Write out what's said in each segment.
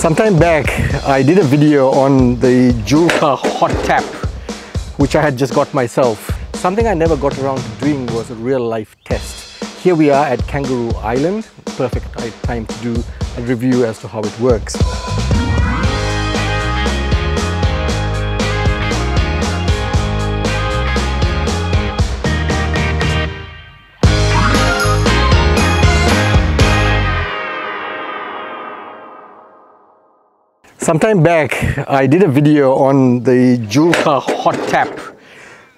Sometime back, I did a video on the Joolca Hottap, which I had just got myself. Something I never got around to doing was a real life test. Here we are at Kangaroo Island. Perfect time to do a review as to how it works. Sometime back, I did a video on the Joolca Hottap,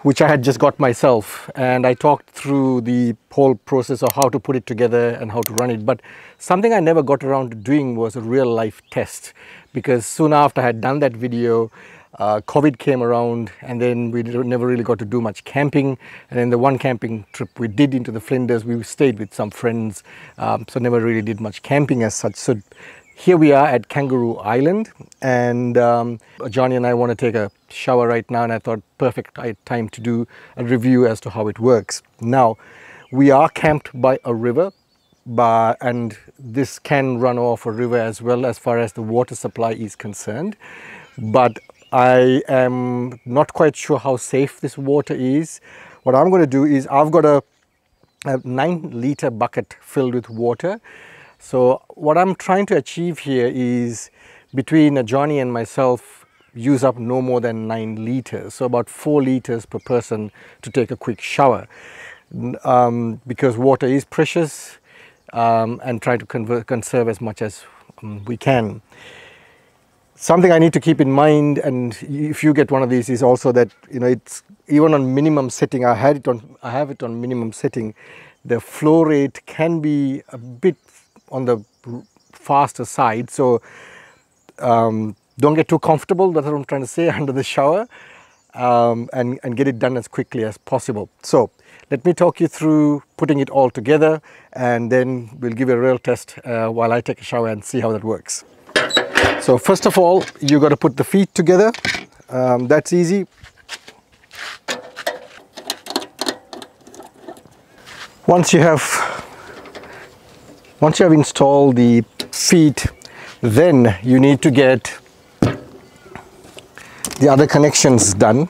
which I had just got myself, and I talked through the whole process of how to put it together and how to run it. But something I never got around to doing was a real life test, because soon after I had done that video, COVID came around, and then we never really got to do much camping. And then the one camping trip we did into the Flinders, we stayed with some friends, so never really did much camping as such. So here we are at Kangaroo Island, and Johnny and I want to take a shower right now, and I thought perfect time to do a review as to how it works. Now, we are camped by a river, and this can run off a river as well as far as the water supply is concerned. But I am not quite sure how safe this water is. What I'm going to do is I've got a 9-litre bucket filled with water. So what I'm trying to achieve here is, between Johnny and myself, use up no more than 9 litres, so about 4 litres per person to take a quick shower, because water is precious, and try to conserve as much as we can. Something I need to keep in mind, and if you get one of these, is also that, you know, it's even on minimum setting. I have it on minimum setting. The flow rate can be a bit on the faster side, so don't get too comfortable, that's what I'm trying to say, under the shower, and get it done as quickly as possible. So let me talk you through putting it all together, and then we'll give a real test while I take a shower and see how that works. So first of all, you got to put the feet together. That's easy. Once you have installed the feet, then you need to get the other connections done.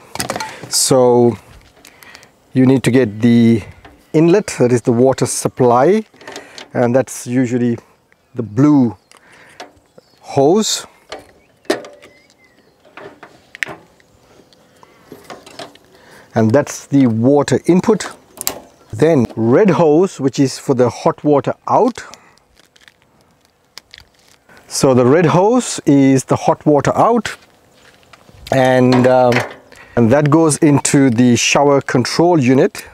So you need to get the inlet, that is the water supply, and that's usually the blue hose. And that's the water input. Then red hose, which is for the hot water out. So the red hose is the hot water out, and that goes into the shower control unit,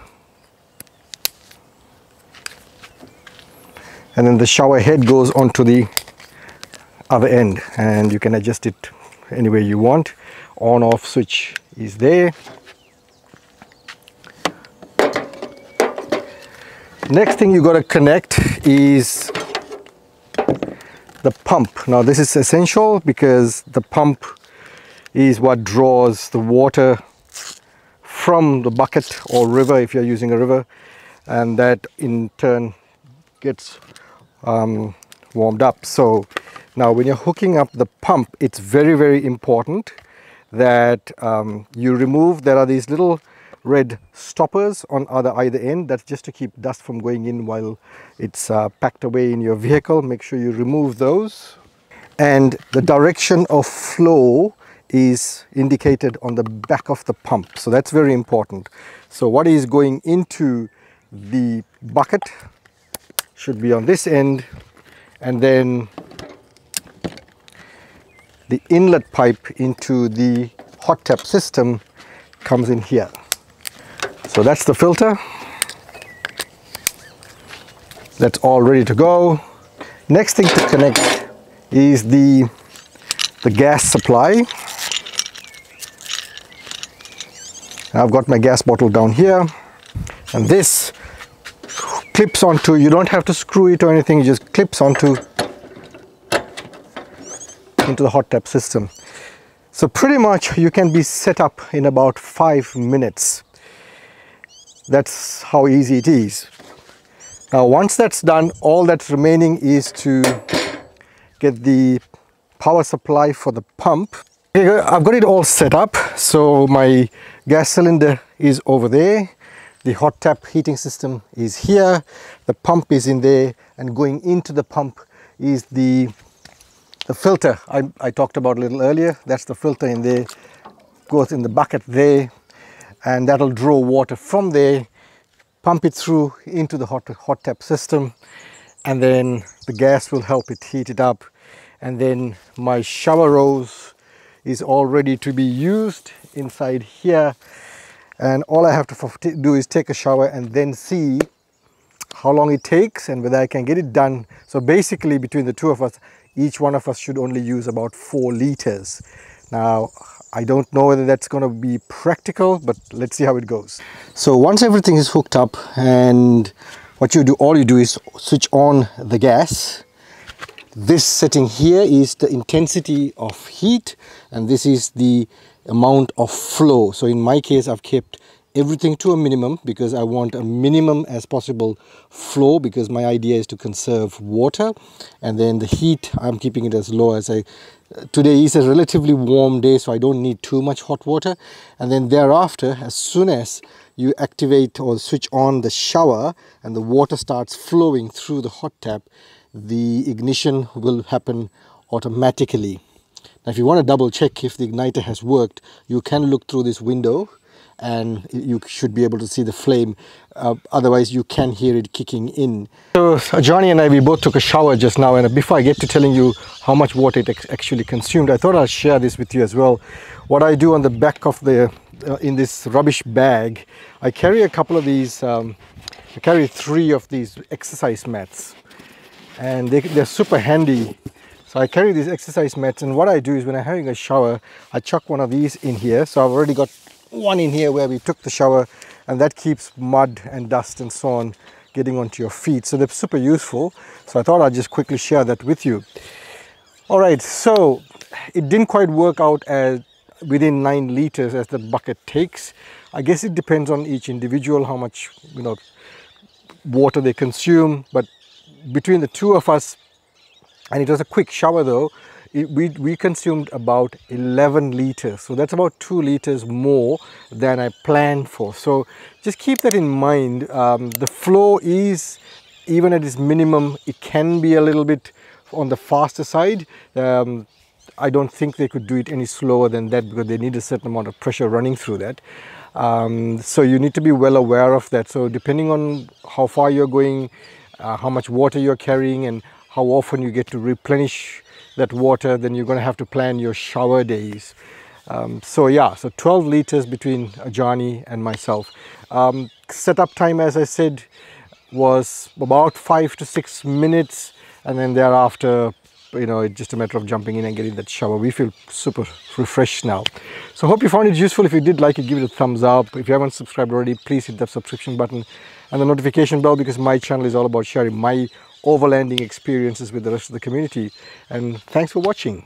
and then the shower head goes onto the other end, and you can adjust it any way you want. On off switch is there. Next thing you got to connect is the pump. Now this is essential because the pump is what draws the water from the bucket or river, if you're using a river, and that in turn gets warmed up. So now when you're hooking up the pump, it's very, very important that you remove, there are these little red stoppers on either end. That's just to keep dust from going in while it's packed away in your vehicle. Make sure you remove those. And the direction of flow is indicated on the back of the pump, so that's very important. So what is going into the bucket should be on this end, and then the inlet pipe into the hot tap system comes in here. So that's the filter. That's all ready to go. Next thing to connect is the gas supply. I've got my gas bottle down here, and this clips onto, you don't have to screw it or anything, it just clips onto into the hot tap system. So pretty much you can be set up in about 5 minutes. That's how easy it is. Now once that's done, all that's remaining is to get the power supply for the pump. Okay, I've got it all set up. So my gas cylinder is over there. The hot tap heating system is here. The pump is in there, and going into the pump is the filter I talked about a little earlier. That's the filter in there, goes in the bucket there, and that'll draw water from there, pump it through into the hot tap system, and then the gas will help it heat it up. And then my shower rose is all ready to be used inside here, and all I have to do is take a shower and then see how long it takes and whether I can get it done. So basically, between the two of us, each one of us should only use about 4 liters. Now, I don't know whether that's going to be practical, but let's see how it goes. So once everything is hooked up, and what you do, all you do is switch on the gas. This setting here is the intensity of heat, and this is the amount of flow. So in my case, I've kept everything to a minimum because I want a minimum as possible flow, because my idea is to conserve water. And then the heat, I'm keeping it as low as today is a relatively warm day, so I don't need too much hot water. And then thereafter, as soon as you activate or switch on the shower and the water starts flowing through the hot tap, the ignition will happen automatically. Now, if you want to double check if the igniter has worked, you can look through this window and you should be able to see the flame. Otherwise, you can hear it kicking in. So Johnny and I, we both took a shower just now, and before I get to telling you how much water it actually consumed, I thought I'd share this with you as well. What I do on the back of the in this rubbish bag, I carry a couple of these, I carry 3 of these exercise mats, and they're super handy. So I carry these exercise mats, and what I do is when I'm having a shower, I chuck one of these in here. So I've already got one in here where we took the shower, and that keeps mud and dust and so on getting onto your feet. So they're super useful. So I thought I'd just quickly share that with you. All right, so it didn't quite work out as within 9 liters as the bucket takes. I guess it depends on each individual how much water they consume, but between the two of us, and it was a quick shower though, we consumed about 11 liters. So that's about 2 liters more than I planned for. So just keep that in mind. The flow is, even at its minimum, it can be a little bit on the faster side. I don't think they could do it any slower than that because they need a certain amount of pressure running through that. So you need to be well aware of that. So depending on how far you're going, how much water you're carrying, and how often you get to replenish that water, then you're going to have to plan your shower days. So yeah, so 12 liters between Ajani and myself. Setup time, as I said, was about 5 to 6 minutes, and then thereafter, it's just a matter of jumping in and getting that shower. We feel super refreshed now. So hope you found it useful. If you did like it, give it a thumbs up. If you haven't subscribed already, please hit that subscription button and the notification bell, because my channel is all about sharing my overlanding experiences with the rest of the community. And thanks for watching.